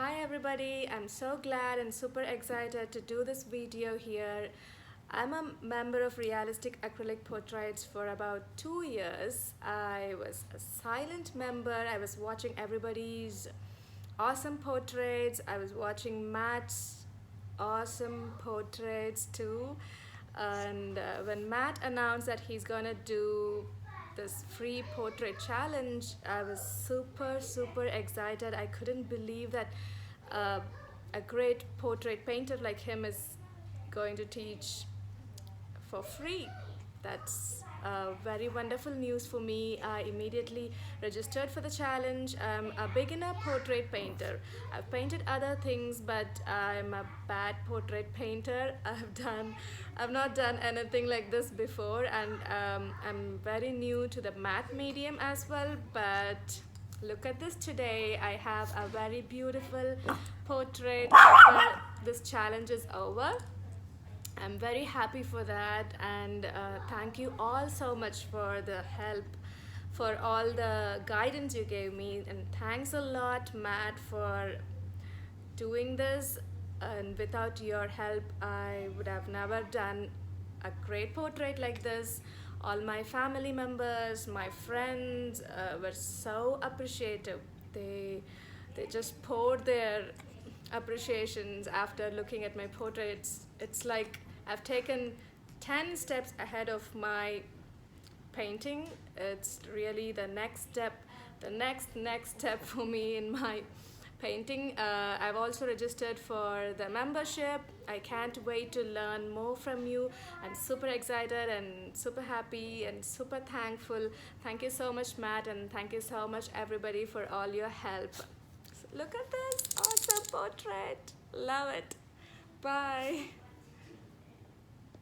Hi everybody, I'm so glad and super excited to do this video here. I'm a member of Realistic Acrylic Portraits for about 2 years. I was a silent member. I was watching everybody's awesome portraits. I was watching Matt's awesome portraits too. And when Matt announced that he's gonna do this free portrait challenge, I was super excited. I couldn't believe that uh, a great portrait painter like him is going to teach for free. That's very wonderful news for me. I immediately registered for the challenge. I'm a beginner portrait painter. I've painted other things, but I'm a bad portrait painter. I've not done anything like this before, and I'm very new to the matte medium as well. But look at this today. I have a very beautiful portrait after this challenge is over. I'm very happy for that, and thank you all so much for the help, for all the guidance you gave me, and thanks a lot, Matt, for doing this. And without your help, I would have never done a great portrait like this. All my family members, my friends were so appreciative. They just poured their appreciations after looking at my portraits. It's like I've taken 10 steps ahead of my painting. It's really the next step, the next step for me in my painting. I've also registered for the membership. I can't wait to learn more from you. I'm super excited and super happy and super thankful. Thank you so much, Matt, and thank you so much everybody for all your help. Look at this awesome portrait. Love it. Bye.